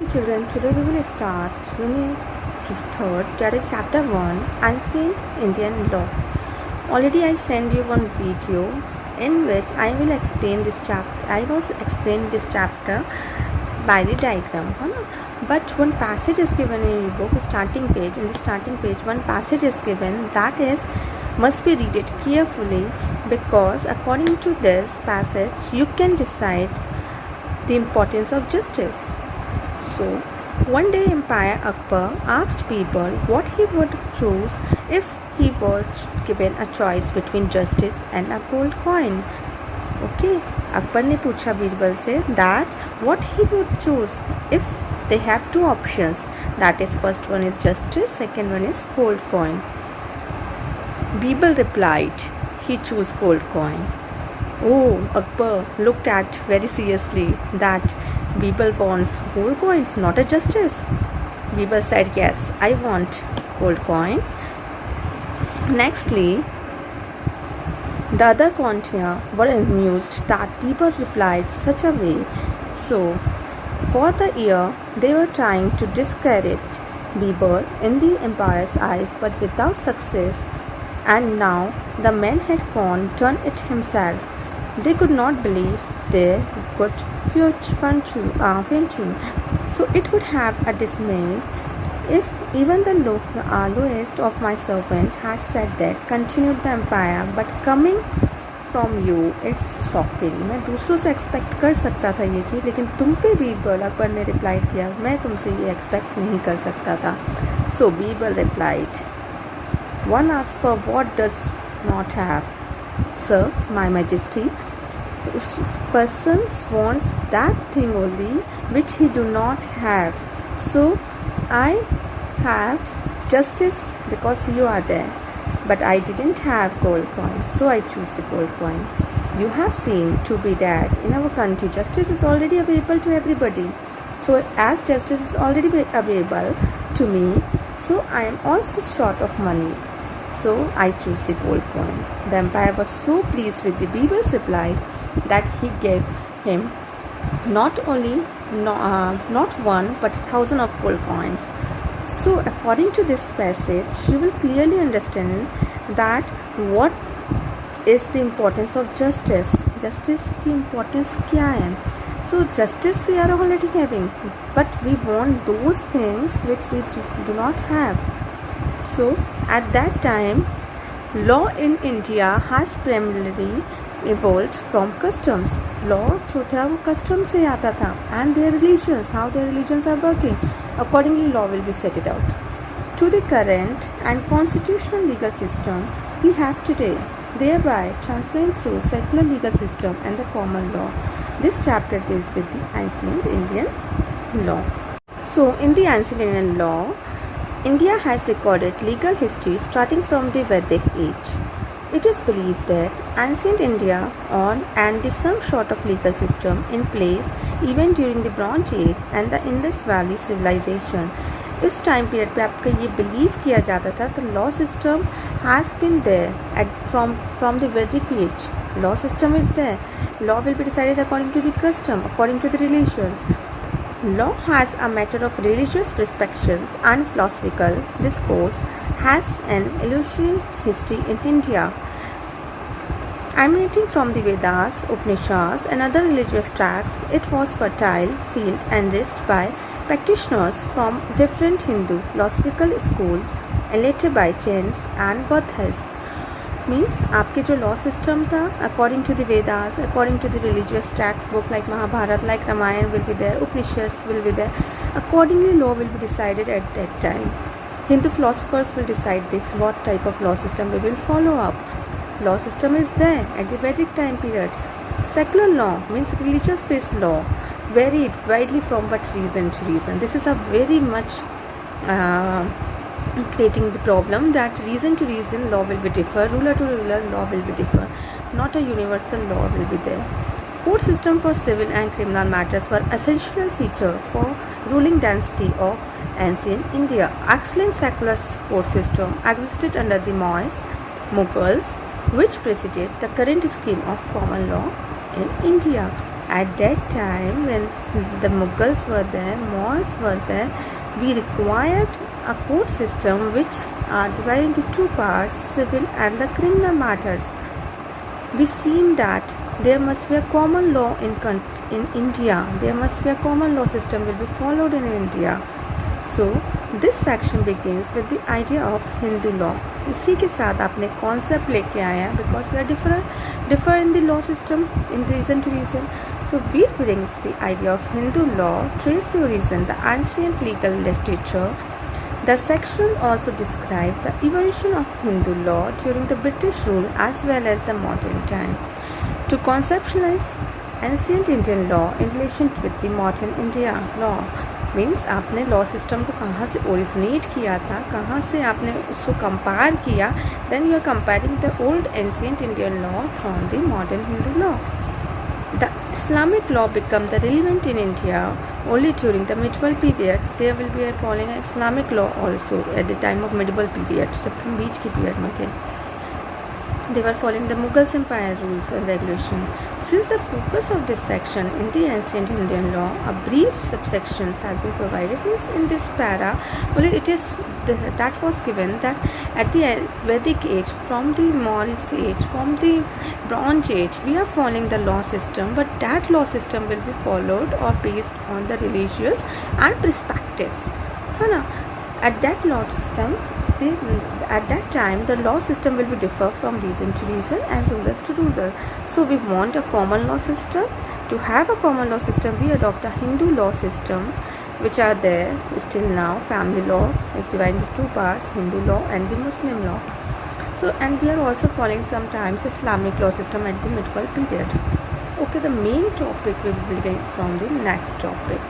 Children, today we will start unit 3rd, that is chapter 1, Ancient Indian Law. Already I sent you one video in which I will explain this chapter. I was explain this chapter by the diagram, but one passage is given in your book, starting page. In the starting page, one passage is given that is must be read it carefully, because according to this passage you can decide the importance of justice. So, one day Empire Akbar asked people what he would choose if he was given a choice between justice and a gold coin. Okay, Akbar ने पूछा बीरबल से that what he would choose if they have two options. That is, first one is justice, second one is gold coin. Birbal replied, he chose gold coin. Oh, Akbar looked at very seriously that Birbal wants gold coins, not a justice. Birbal said, yes, I want gold coin. Nextly, the other courtiers were amused that Birbal replied such a way. So, for the year, they were trying to discredit Birbal in the empire's eyes, but without success. And now the man had done it himself. They could not believe their good fortune. So it would have a dismay if even the lowest of my servant had said that, continued the empire, but coming from you, it's shocking. मैं दूसरों से expect कर सकता था ये चीज़, लेकिन तुम पे बीरबल, अकबर ने रिप्लाई किया, मैं तुमसे ये एक्सपेक्ट नहीं कर सकता था. So Birbal replied, one asks for what does not have. Sir, my majesty, person wants that thing only which he do not have. So I have justice because you are there, but I didn't have gold coin, so I choose the gold coin. You have seen to be that in our country justice is already available to everybody. So as justice is already available to me, so I am also short of money. So I choose the gold coin. The empire was so pleased with the Birbal's replies that he gave him not one but 1,000 of gold coins. So according to this passage, you will clearly understand that what is the importance of justice. Justice की importance क्या है? So justice we are already having, but we want those things which we do not have. So at that time, law in India has primarily evolved from customs. Law जो था वो custom से आता था, and their religions, how their religions are working. Accordingly, law will be set it out. To the current and constitutional legal system we have today, thereby transferring through secular legal system and the common law. This chapter deals with the ancient Indian law. So in the ancient Indian law, India has recorded legal history starting from the Vedic age. It is believed that ancient India and the some sort of legal system in place even during the Bronze Age and the Indus Valley civilization. इस time period पे आपका ये believe किया जाता था the law system has been there from the Vedic age. Law system is there. Law will be decided according to the custom, according to the religions. Law has a matter of religious perspectives and philosophical discourse has an illustrious history in India. Emanating from the Vedas, Upanishads and other religious tracts, it was fertile field enriched by practitioners from different Hindu philosophical schools and later by Jains and Buddhists. Means आपके जो law system था, according to the Vedas, according to the religious texts book like Mahabharata, like Ramayana will be there, Upanishads will be there. Accordingly, law will be decided at that time. Hindu philosophers will decide what type of law system we will follow up. Law system is there at the Vedic time period. Secular law means religious-based law, varied widely from but reason to reason. This is a very much creating the problem that reason to reason law will be differ, ruler to ruler law will be differ, not a universal law will be there. Court system for civil and criminal matters were essential feature for ruling dynasty of ancient India. Excellent secular court system existed under the Mughals, which preceded the current scheme of common law in India. At that time, when the Mughals were there, Moors were there, we required a court system which are divided into two parts, civil and the criminal matters. We seen that there must be a common law in India. There must be a common law system will be followed in India. So this section begins with the idea of Hindu law. इसी के साथ आपने concept लेके आया है because we are differ in the law system in reason to reason. So we brings the idea of Hindu law, trace the origin, the ancient legal literature. The section also describes the evolution of Hindu law during the British rule as well as the modern time. To conceptualize ancient Indian law in relation with the modern India law means आपने law system को कहाँ से originate किया था, कहाँ से आपने उसको compare किया, then you are comparing the old ancient Indian law from the modern Hindu law. The Islamic law became the relevant in India only during the medieval period. There will be a calling Islamic law also at the time of medieval period. जब हम बीच की period में थे. They were following the Mughal Empire rules and regulation. Since the focus of this section in the ancient Indian law, a brief subsection has been provided in this para. Well, it is that was given that at the Vedic age, from the Maurya age, from the Bronze age, we are following the law system, but that law system will be followed or based on the religious and perspectives. है ना? At that law system, at that time the law system will be differ from region to region and rulers to ruler. So we want a common law system. To have a common law system, we adopt a Hindu law system which are there still now. Family law is divided into two parts, Hindu law and the Muslim law. So and we are also following sometimes Islamic law system at the medieval period. Okay, the main topic will be from the next topic.